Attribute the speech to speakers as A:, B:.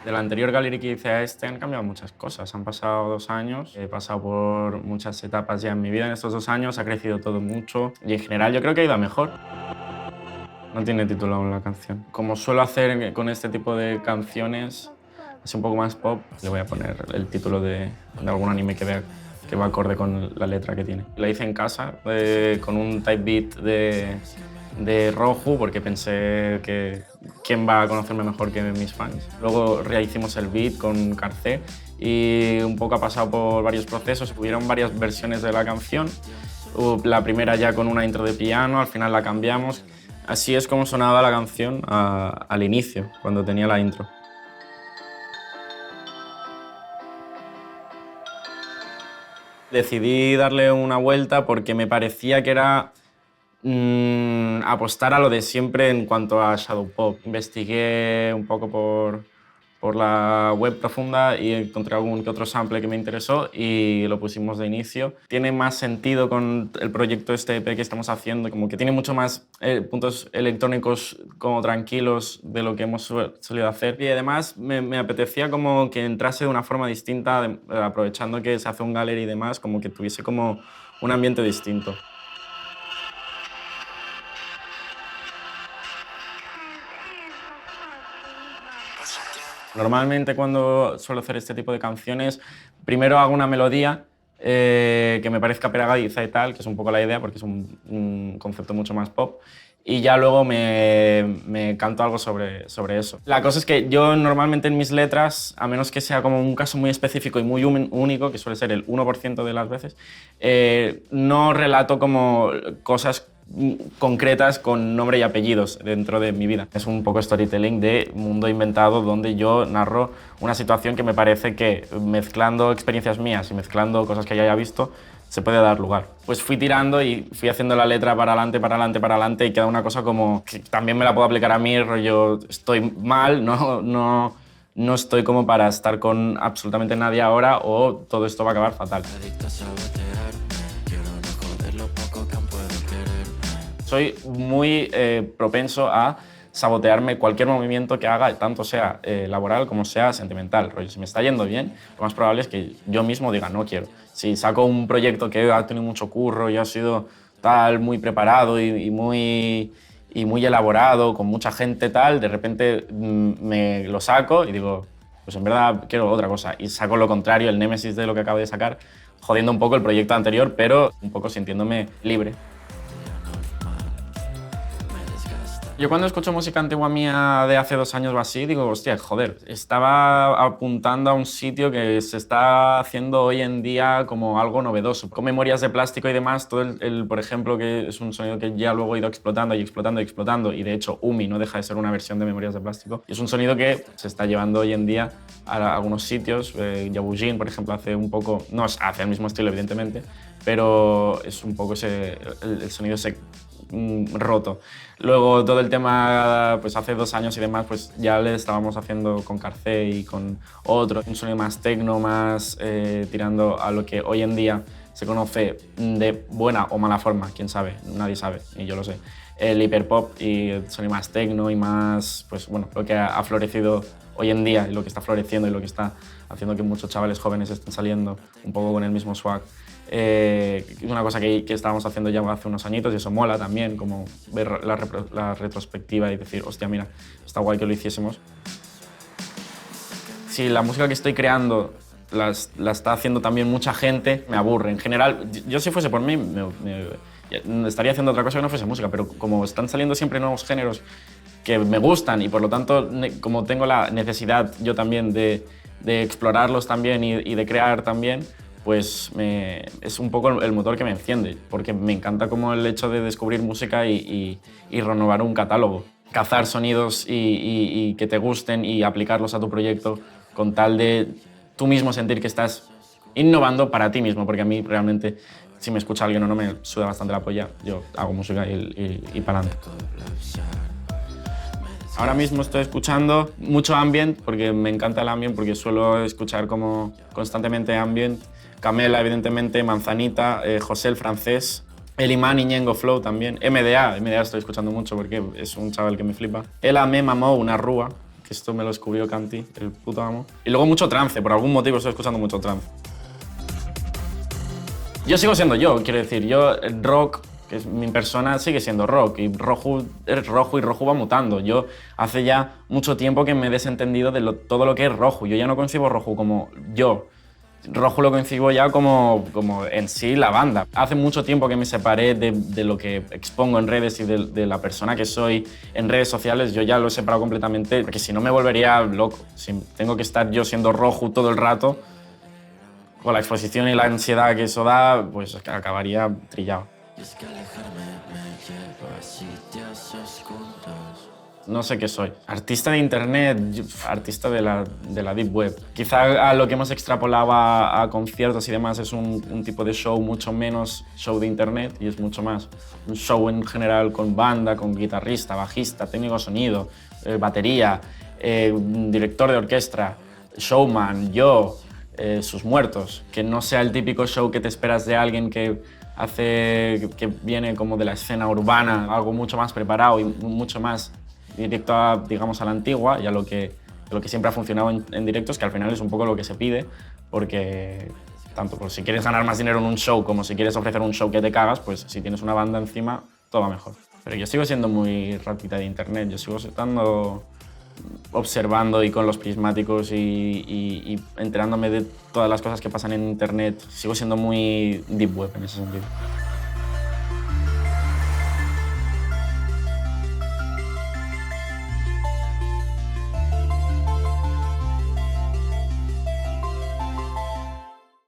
A: De la anterior Gallery que hice a este han cambiado muchas cosas. Han pasado 2 años, he pasado por muchas etapas ya en mi vida en estos 2 años, ha crecido todo mucho y en general yo creo que ha ido a mejor. No tiene título aún la canción. Como suelo hacer con este tipo de canciones, es un poco más pop, le voy a poner el título de algún anime que vea que va acorde con la letra que tiene. La hice en casa con un type beat de Roju porque pensé que quién va a conocerme mejor que mis fans. Luego rehicimos el beat con Carcé y un poco ha pasado por varios procesos. Hubieron varias versiones de la canción. La primera ya con una intro de piano, al final la cambiamos. Así es como sonaba la canción al inicio, cuando tenía la intro. Decidí darle una vuelta porque me parecía que era apostar a lo de siempre en cuanto a Shadow Pop. Investigué un poco por la web profunda y encontré algún que otro sample que me interesó y lo pusimos de inicio. Tiene más sentido con el proyecto este EP que estamos haciendo, como que tiene mucho más puntos electrónicos como tranquilos de lo que hemos solido hacer. Y además me apetecía como que entrase de una forma distinta, aprovechando que se hace un gallery y demás, como que tuviese como un ambiente distinto. Normalmente cuando suelo hacer este tipo de canciones, primero hago una melodía que me parezca pegadiza y tal, que es un poco la idea porque es un concepto mucho más pop, y ya luego me canto algo sobre eso. La cosa es que yo normalmente en mis letras, a menos que sea como un caso muy específico y muy único, que suele ser el 1% de las veces, no relato como cosas concretas con nombre y apellidos dentro de mi vida. Es un poco storytelling de mundo inventado donde yo narro una situación que me parece que mezclando experiencias mías y mezclando cosas que ya haya visto se puede dar lugar. Pues fui tirando y fui haciendo la letra para adelante, para adelante, para adelante y queda una cosa como que también me la puedo aplicar a mí, rollo estoy mal, no estoy como para estar con absolutamente nadie ahora o todo esto va a acabar fatal. Soy muy propenso a sabotearme cualquier movimiento que haga, tanto sea laboral como sea sentimental. Rollo, si me está yendo bien, lo más probable es que yo mismo diga no quiero. Si saco un proyecto que ha tenido mucho curro y ha sido tal, muy preparado y muy elaborado, con mucha gente tal, de repente me lo saco y digo, pues en verdad quiero otra cosa. Y saco lo contrario, el némesis de lo que acabo de sacar, jodiendo un poco el proyecto anterior, pero un poco sintiéndome libre. Yo cuando escucho música antigua mía de hace 2 años o así, digo, hostia, joder, estaba apuntando a un sitio que se está haciendo hoy en día como algo novedoso. Con memorias de plástico y demás, todo por ejemplo, que es un sonido que ya luego he ido explotando y explotando y explotando, y de hecho Umi no deja de ser una versión de memorias de plástico, y es un sonido que se está llevando hoy en día a algunos sitios. Yabujin, por ejemplo, hace un poco, no hace el mismo estilo, evidentemente, pero es un poco el sonido ese roto. Luego todo el tema, pues hace 2 años y demás, pues ya le estábamos haciendo con Carcé y con otro, un sonido más tecno, más tirando a lo que hoy en día se conoce de buena o mala forma, quién sabe, nadie sabe, y yo lo sé. El hiperpop y el sonido más tecno y más, pues bueno, lo que ha florecido hoy en día y lo que está floreciendo y lo que está haciendo que muchos chavales jóvenes estén saliendo un poco con el mismo swag. Es una cosa que estábamos haciendo ya hace unos añitos y eso mola también, como ver la retrospectiva y decir, hostia, mira, está guay que lo hiciésemos. Si la música que estoy creando la está haciendo también mucha gente, me aburre. En general, yo si fuese por mí, estaría haciendo otra cosa que no fuese música, pero como están saliendo siempre nuevos géneros que me gustan y por lo tanto, como tengo la necesidad yo también de explorarlos también y de crear también, pues es un poco el motor que me enciende, porque me encanta como el hecho de descubrir música y renovar un catálogo. Cazar sonidos y que te gusten y aplicarlos a tu proyecto con tal de tú mismo sentir que estás innovando para ti mismo, porque a mí realmente si me escucha alguien o no me suda bastante la polla, yo hago música y para adelante. Ahora mismo estoy escuchando mucho ambient, porque me encanta el ambient, porque suelo escuchar como constantemente ambient. Camela, evidentemente, Manzanita, José el Francés, El Imán y Ñengo Flow también. MDA estoy escuchando mucho porque es un chaval que me flipa. Ela me mamó una rúa, que esto me lo descubrió Canti, el puto amo. Y luego mucho trance, por algún motivo estoy escuchando mucho trance. Yo sigo siendo yo, quiero decir, yo el rock, que es mi persona, sigue siendo rock y Roju es Roju y Roju va mutando. Yo hace ya mucho tiempo que me he desentendido de todo lo que es Roju. Yo ya no concibo Roju como yo. Roju lo concibo ya como en sí la banda. Hace mucho tiempo que me separé de lo que expongo en redes y de la persona que soy en redes sociales. Yo ya lo he separado completamente, porque si no me volvería loco. Si tengo que estar yo siendo Roju todo el rato, con la exposición y la ansiedad que eso da, pues acabaría trillado. No sé qué soy. Artista de internet, artista de la deep web. Quizá a lo que hemos extrapolado a conciertos y demás es un tipo de show mucho menos show de internet y es mucho más un show en general con banda, con guitarrista, bajista, técnico de sonido, batería, director de orquesta, showman, yo, sus muertos. Que no sea el típico show que te esperas de alguien que viene como de la escena urbana, algo mucho más preparado y mucho más directo a, digamos, a la antigua y a lo que siempre ha funcionado en directos, que al final es un poco lo que se pide, porque tanto por si quieres ganar más dinero en un show como si quieres ofrecer un show que te cagas, pues si tienes una banda encima, todo va mejor. Pero yo sigo siendo muy ratita de internet, yo sigo estando observando y con los prismáticos y enterándome de todas las cosas que pasan en internet. Sigo siendo muy deep web en ese sentido.